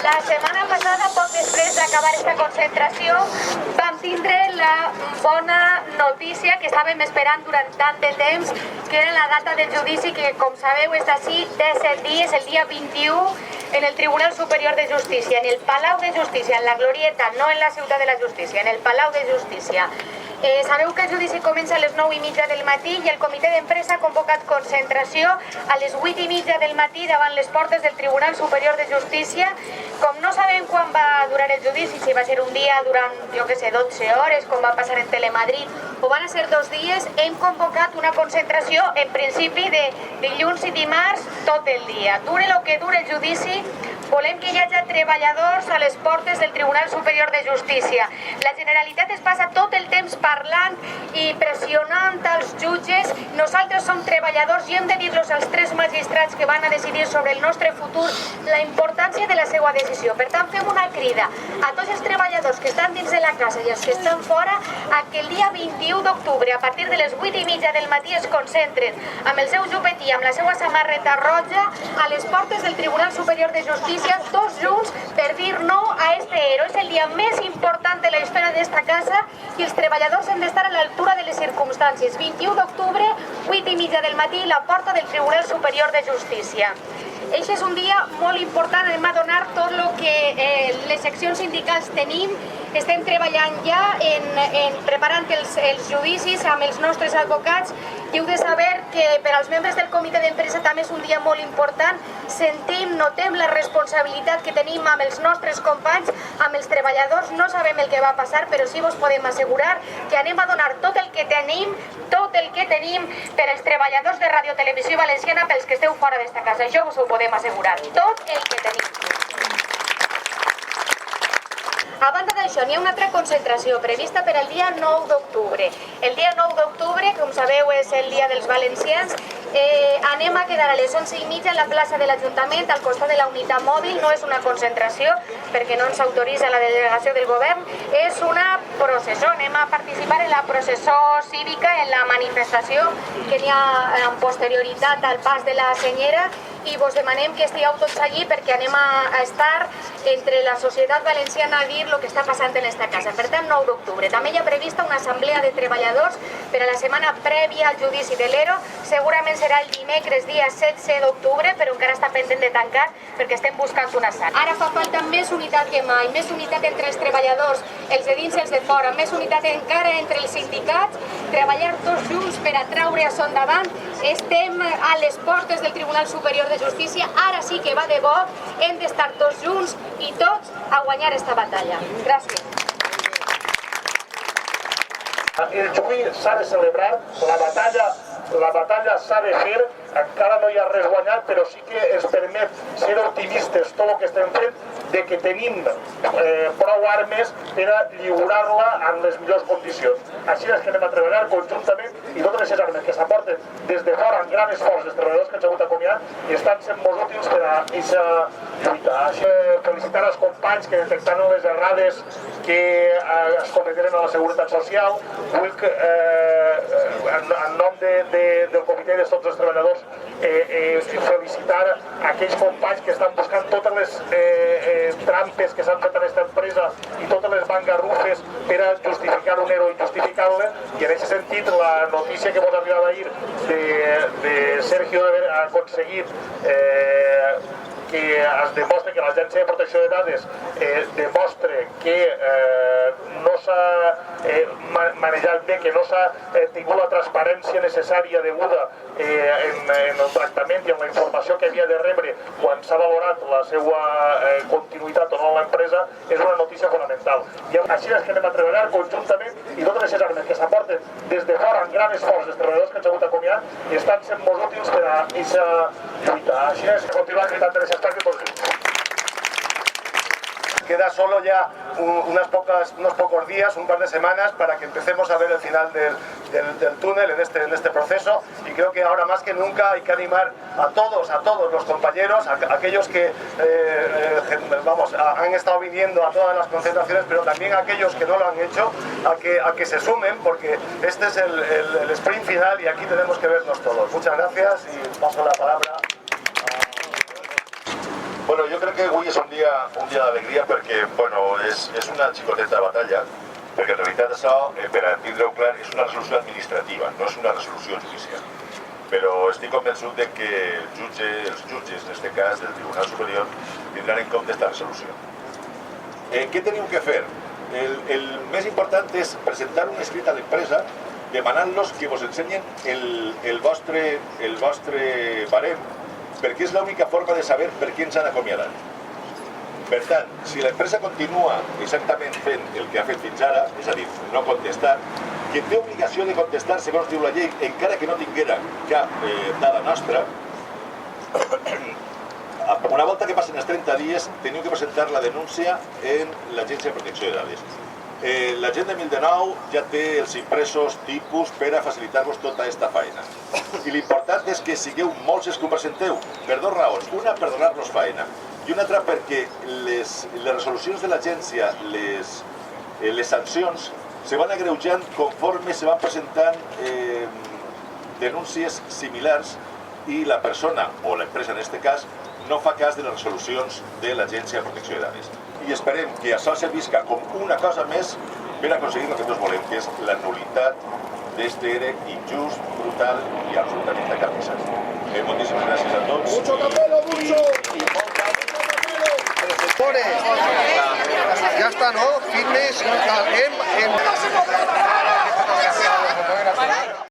La setmana passada, poc després d'acabar aquesta concentració, vam tindre la bona notícia que estàvem esperant durant tant de temps, que era la data del judici que, com sabeu, és d'ací 17 dies, el dia 21, en el Tribunal Superior de Justícia, en el Palau de Justícia, en la Glorieta, no en la Ciutat de la Justícia, en el Palau de Justícia. Sabeu que el judici comença a les 9:30 del matí i el comitè d'empresa ha convocat concentració a les 8:30 del matí davant les portes del Tribunal Superior de Justícia. Com no sabem quan va durar el judici, si va ser un dia durant, jo què sé, 12 hores, com va passar en Telemadrid, o van a ser 2 dies, hem convocat una concentració en principi de dilluns i dimarts tot el dia. Dure el que dure el judici, volem que hi hagi treballadors a les portes del Tribunal Superior de Justícia. La Generalitat es passa tot el temps parlant i pressionant als jutges. Nosaltres som treballadors i hem de dir-los als 3 magistrats que van a decidir sobre el nostre futur la importància de la seva decisió. Per tant, fem una crida a tots els treballadors que estan dins de la casa i els que estan fora a que el dia 21 d'octubre, a partir de les 8:30 del matí, es concentren amb el seu jupetí, amb la seva samarreta roja, a les portes del Tribunal Superior de Justícia, tots junts per dir no a este ERO. És el dia més important de la història d'esta casa i els treballadors hem d'estar a l'altura de les circumstàncies. 21 d'octubre, 8:30 del matí, la porta del Tribunal Superior de Justícia. Això és un dia molt important, anem a donar tot el que les seccions sindicals tenim. Estem treballant ja en preparant els judicis amb els nostres advocats i heu de saber que per als membres del comitè d'empresa també és un dia molt important. Sentim, notem la responsabilitat que tenim amb els nostres companys, amb els treballadors. No sabem el que va passar, però sí vos podem assegurar que anem a donar tot el que tenim per als treballadors de Ràdio Televisió Valenciana, pels que esteu fora d'esta casa. Això vos ho podem assegurar, tot el que tenim. A banda d'això, n'hi ha una altra concentració prevista per al dia 9 d'octubre. El dia 9 d'octubre, com sabeu, és el dia dels valencians. Anem a quedar a les 11:30 en la plaça de l'Ajuntament, al costat de la unitat mòbil. No és una concentració, perquè no ens autoritza la delegació del govern. És una processó. Anem a participar en la processó cívica, en la manifestació que n'hi ha amb posterioritat al pas de la Senyera, i vos demanem que estigueu tots allí perquè anem a estar entre la societat valenciana a dir el que està passant en esta casa. Per tant, 9 d'octubre. També hi ha prevista una assemblea de treballadors per a la setmana prèvia al judici de l'ERO. Segurament serà el dimecres, dia 16 d'octubre, però encara està pendent de tancar perquè estem buscant una sala. Ara fa falta més unitat que mai, més unitat entre els treballadors, els de dins i els de fora, més unitat encara entre els sindicats, treballar tots junts per a traure això endavant. Estem a les portes del Tribunal Superior de Justícia, ara sí que va de bo, hem d'estar tots junts i tots a guanyar esta batalla. Gràcies. El juí s'ha de celebrar, la batalla s'ha de fer, encara no hi ha res guanyat, però sí que ens permet ser optimistes tot el que estem fent, de que tenim prou armes per a lliurar-la en les millors condicions. Així és que anem a treballar conjuntament i totes les armes que s'aporten des de fora amb gran esforç dels treballadors que ens han hagut acomiadat i estan sent molt útils per a aquesta lluita. Així felicitar els companys que detectaran les errades que es cometeren a la Seguretat Social. Vull que, en nom del comitè de tots els treballadors, felicitar aquells companys que estan buscant totes les trampes que s'han fet en aquesta empresa i totes les bangarrufes per a justificar un ERO injustificable, i en aquest sentit la notícia que vos arribava ahir de Sergio d'haver aconseguit que es demostra que l'Agència de Protecció de Dades demostra que no s'ha manejat bé, que no s'ha tingut la transparència necessària deguda en el tractament i en la informació que havia de rebre quan s'ha valorat la seva continuïtat o no a l'empresa, és una notícia fonamental. I així és que anem a treballar conjuntament i totes les armes que s'aporten des de fora amb gran esforç dels treballadors que ens han hagut acomiadat i estan sent molt útils per a aquesta lluita. Així és que continuar lluitant per aquest aspecte tots junts. Queda solo ya unos pocos días, un par de semanas, para que empecemos a ver el final del túnel en este proceso, y creo que ahora más que nunca hay que animar a todos los compañeros, a aquellos que han estado viniendo a todas las concentraciones, pero también a aquellos que no lo han hecho, a que se sumen, porque este es el sprint final y aquí tenemos que vernos todos. Muchas gracias y paso la palabra a... Bueno, jo crec que avui és un dia d'alegria perquè, bueno, és una xicoteta batalla, perquè en realitat això, per a tindre-ho clar, és una resolució administrativa, no és una resolució judicial. Però estic convençut de que els jutges, en aquest cas del Tribunal Superior, tindran en compte aquesta resolució. Què teniu que fer? El més important és presentar un escrit a l'empresa demanant-los que vos ensenyen el vostre barem, perquè és l'única forma de saber per què ens han acomiadat. Per tant, si l'empresa continua exactament fent el que ha fet fins ara, és a dir, no contestar, qui té obligació de contestar, segons diu la llei, encara que no tinguera cap dada nostra, una volta que passen els 30 dies, teniu que presentar la denúncia en l'Agència de Protecció de Dades. La gent de Mildenou ja té els impresos tipus per a facilitar-vos tota aquesta feina. I l'important és que sigueu molts els que ho presenteu, per dues raons. Una, per donar-nos feina, i una altra perquè les resolucions de l'agència, les sancions, se van agreujant conforme se van presentant denúncies similars i la persona, o l'empresa en aquest cas, no fa cas de les resolucions de l'Agència de Protecció de Dades. I esperem que això servisca com una cosa més per aconseguir el que tots volem, que és la nulitat d'este ERE injust, brutal i absolutament acarnissat. Moltíssimes gràcies a tots. ¡Mucho capelo, mucho! Ya está, ¿no? Fitness, tal,